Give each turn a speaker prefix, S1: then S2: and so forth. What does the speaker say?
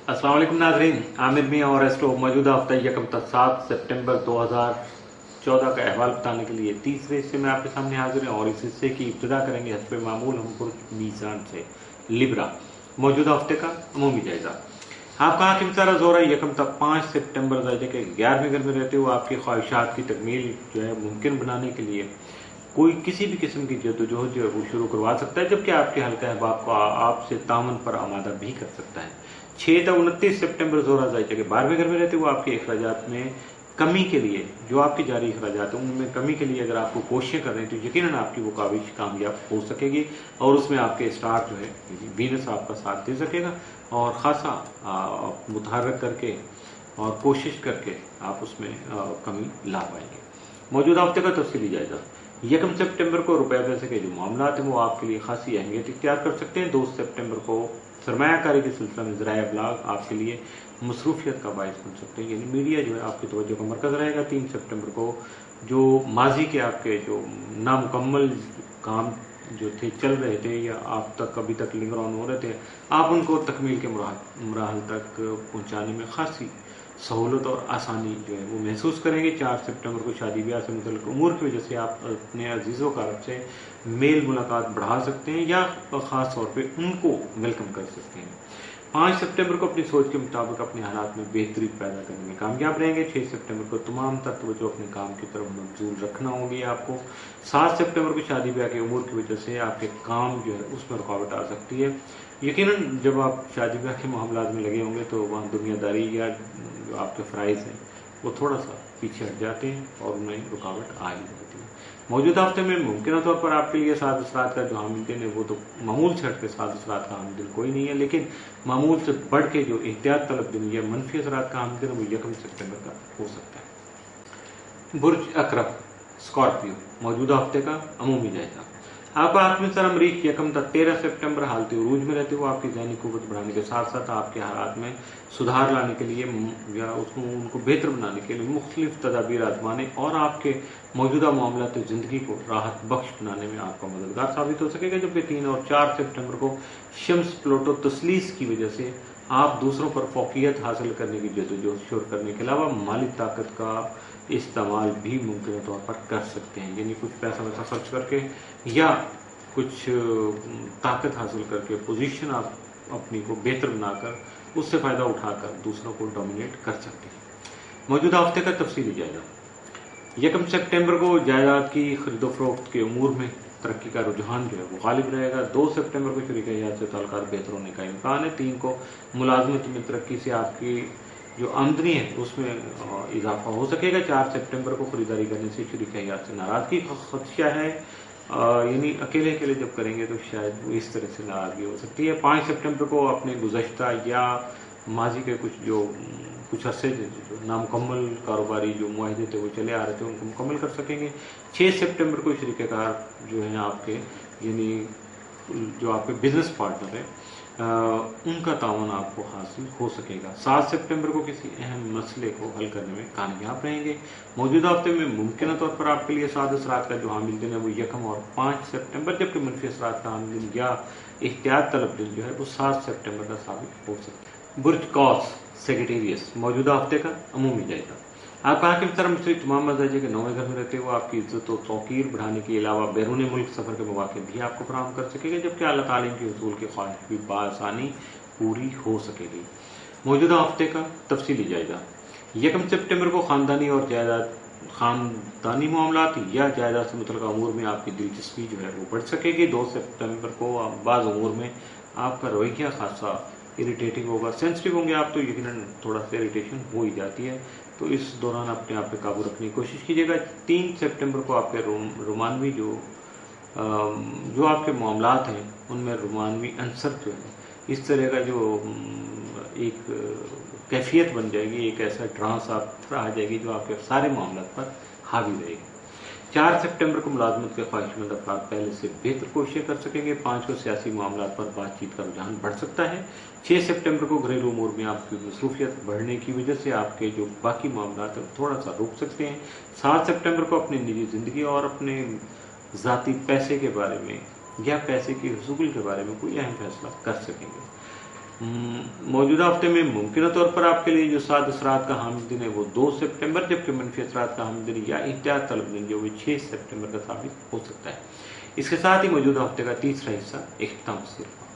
S1: अस्सलाम वालेकुम नाज़रीन, आमिर मियां और एस्ट्रो मौजूदा हफ्ता यकम तक 7 सितंबर 2014 का अहवाल बताने के लिए तीसरे हिस्से में आपके सामने हाजिर हैं और इस हिस्से की इब्तिदा करेंगे हस्बे मामूल हम पुरुष मीज़ान से लिब्रा मौजूदा हफ्ते का अमूमी जायजा। आपका हाकिम सारा जोर है यकम तक 5 सितंबर दर्जे के 11वें घर में रहते हुए आपकी ख्वाहिशात की तकमील जो है मुमकिन बनाने के लिए कोई किसी भी किस्म की जद्दोजहद जो है वो शुरू करवा सकता है, जबकि आपके हल्का अहबाब को आपसे तामन पर आमादा भी कर सकता है। 6 तक 29 सितंबर जोरा जायजा के 12वें घर में रहते हुए आपके अखराजात में कमी के लिए जो आपके जारी अखराजात हैं उनमें कमी के लिए अगर आपको कोशिशें कर रहे हैं तो यकीनन आपकी वो काविश कामयाब हो सकेगी और उसमें आपके स्टार जो है वीनस आपका साथ दे सकेगा और खासा मुतहर्रिक करके और कोशिश करके आप उसमें कमी ला पाएंगे। मौजूदा हफ्ते का तफसीली जायजा। यकम सितंबर को रुपये पैसे के जो मामला हैं वो आपके लिए खासी अहमियत इख्तियार कर सकते हैं। 2 सितंबर को सरमायाकारी के सिलसिले में ज़राए अबलाग आपके लिए मसरूफियत का बायस बन सकते हैं, यानी मीडिया जो है आपकी तवज्जो का मरकज़ रहेगा। 3 सितंबर को जो माजी के आपके जो नामुकम्मल काम जो थे चल रहे थे या आप तक अभी तक लिंगर ऑन हो रहे थे, आप उनको तकमील के मराहल तक पहुँचाने में खासी सहूलत और आसानी जो है वो महसूस करेंगे। 4 सितंबर को शादी ब्याह से मुतल्लिक़ उमूर की वजह से आप अपने अजीज़ों कारब से मेल मुलाकात बढ़ा सकते हैं या ख़ास तौर पे उनको वेलकम कर सकते हैं। 5 सितंबर को अपनी सोच के मुताबिक अपने हालात में बेहतरी पैदा करने में कामयाब रहेंगे। 6 सितंबर को तमाम तत्व जो अपने काम की तरफ मबजूल रखना होगी आपको। 7 सितंबर को शादी ब्याह के उमूर की वजह से आपके काम जो है उसमें रुकावट आ सकती है। यकीनन जब आप शादी ब्याह के मामलात में लगे होंगे तो वहाँ दुनियादारी या जो आपके फ़राइज़ हैं वो थोड़ा सा पीछे हट जाते हैं और उनमें रुकावट आ ही जाती है। मौजूदा हफ्ते में मुमकिन तौर पर आपके लिए साद असरात का जो हामिल दिन है वो तो मामूल से हट के साद असरात का हामिल दिन कोई नहीं है, लेकिन मामूल से बढ़ के जो एहतियात तलब दिन या मनफी असरात का हामिल दिन वो यकम सितंबर का हो सकता है। बुर्ज अकरब स्कॉर्पियो मौजूदा हफ्ते का अमूमी जायजा। आपका आत्मी सर अमरीक यकम तक 13 सितंबर हालत उरूज में रहते हुए आपकी ज़हनी कुव्वत बढ़ाने के साथ साथ आपके हालात में सुधार लाने के लिए या उसको उनको बेहतर बनाने के लिए मुख्तलिफ तदाबीर आजमाने और आपके मौजूदा मामलात ज़िंदगी को राहत बख्श बनाने में आपका मददगार साबित हो सकेगा। जबकि 3 और 4 सितंबर को शम्स प्लूटो तस्लीस की वजह से आप दूसरों पर फौकियत हासिल करने की जद्दोजहद शुरू करने के अलावा माली ताकत का इस्तेमाल भी मुमकिन तौर पर कर सकते हैं, यानी कुछ पैसा वैसा खर्च करके या कुछ ताकत हासिल करके पोजीशन आप अपनी को बेहतर बनाकर उससे फ़ायदा उठाकर दूसरों को डोमिनेट कर सकते हैं। मौजूदा हफ्ते का तफसीली जायजा। यकम सितंबर को जायदाद की खरीदो फरोख्त के उमूर में तरक्की का रुझान जो है वो गालिब रहेगा। 2 सितंबर को शरीक हयात से ताल्लुकात बेहतर होने का इम्कान है। 3 को मुलाजमत में तरक्की से आपकी जो आमदनी है उसमें इजाफा हो सकेगा। 4 सितंबर को खरीदारी करने से शरीक हयात से नाराज़गी का खदशा है, यानी अकेले अकेले जब करेंगे तो शायद वो इस तरह से नाराज़गी हो सकती है। 5 सितंबर को अपने गुज़श्ता या माजी के कुछ अरसे जो नामुकम्मल कारोबारी जो मुआहदे थे वो चले आ रहे थे उनको मुकम्मल कर सकेंगे। 6 सितंबर को शरीकेकार जो हैं आपके यानी जो आपके बिजनेस पार्टनर हैं उनका तावन आपको हासिल हो सकेगा। 7 सितंबर को किसी अहम मसले को हल करने में कामयाब रहेंगे। मौजूदा हफ्ते में मुमकिन तौर पर आपके लिए साद असरात का जो हामिल दिन है वो यकम और 5 सितंबर, जबकि मनफी असरात का हामिल दिन या एहतियात तलब दिन जो है वो 7 सितंबर का साबित हो सकता है। बुर्ज कॉस सेक्रेटेरियस मौजूदा हफ्ते का अमूमी जायजा। आपका हाकिम सर मुश्रिक तमाम दर्जे के 9वें घर में रहते हुए आपकी इज्जत और तौकीर बढ़ाने के अलावा बैरून मुल्क सफ़र के मौके भी आपको फराहम कर सकेगा, जबकि आला तालीम के हसूल की ख्वाहिश भी बासानी पूरी हो सकेगी। मौजूदा हफ्ते का तफसीली जायजा। यकम सितंबर को ख़ानदानी मामलात या जायदाद से मुतल्लिक़ अमूर में आपकी दिलचस्पी जो है वो बढ़ सकेगी। 2 सितंबर को बाज़ अमूर में आपका रवैया खासा इरिटेटिंग होगा, सेंसिटिव होंगे आप तो यकीनन थोड़ा सा इरिटेशन हो ही जाती है, तो इस दौरान अपने आप पे काबू रखने की कोशिश कीजिएगा। 3 सितंबर को आपके रोमानवी जो आपके मामलात हैं उनमें रोमानवी अंसर जो है इस तरह का जो एक कैफियत बन जाएगी, एक ऐसा ट्रांस आप आ जाएगी जो आपके सारे मामलात पर हावी रहेगी। 4 सितंबर को मुलाजमत के ख्वाहिशमंद अफराद पहले से बेहतर कोशिशें कर सकेंगे। 5 को सियासी मामलात पर बातचीत का रुझान बढ़ सकता है। 6 सितंबर को घरेलू उमूर में आपकी मसरूफियत बढ़ने की वजह से आपके जो बाकी मामलात हैं थोड़ा सा रुक सकते हैं। 7 सितंबर को अपनी निजी ज़िंदगी और अपने ज़ाती पैसे के बारे में या पैसे की हसूल के बारे में कोई अहम फैसला कर सकेंगे। मौजूदा हफ्ते में मुमकिन तौर पर आपके लिए जो साद असरात का हामिल दिन है वो 2 सितंबर, जबकि मनफी असरात का हामिल दिन या एहतियात तलब दिन जो 6 सितंबर का साबित हो सकता है। इसके साथ ही मौजूदा हफ्ते का तीसरा हिस्सा इख्तिताम पसीर हुआ।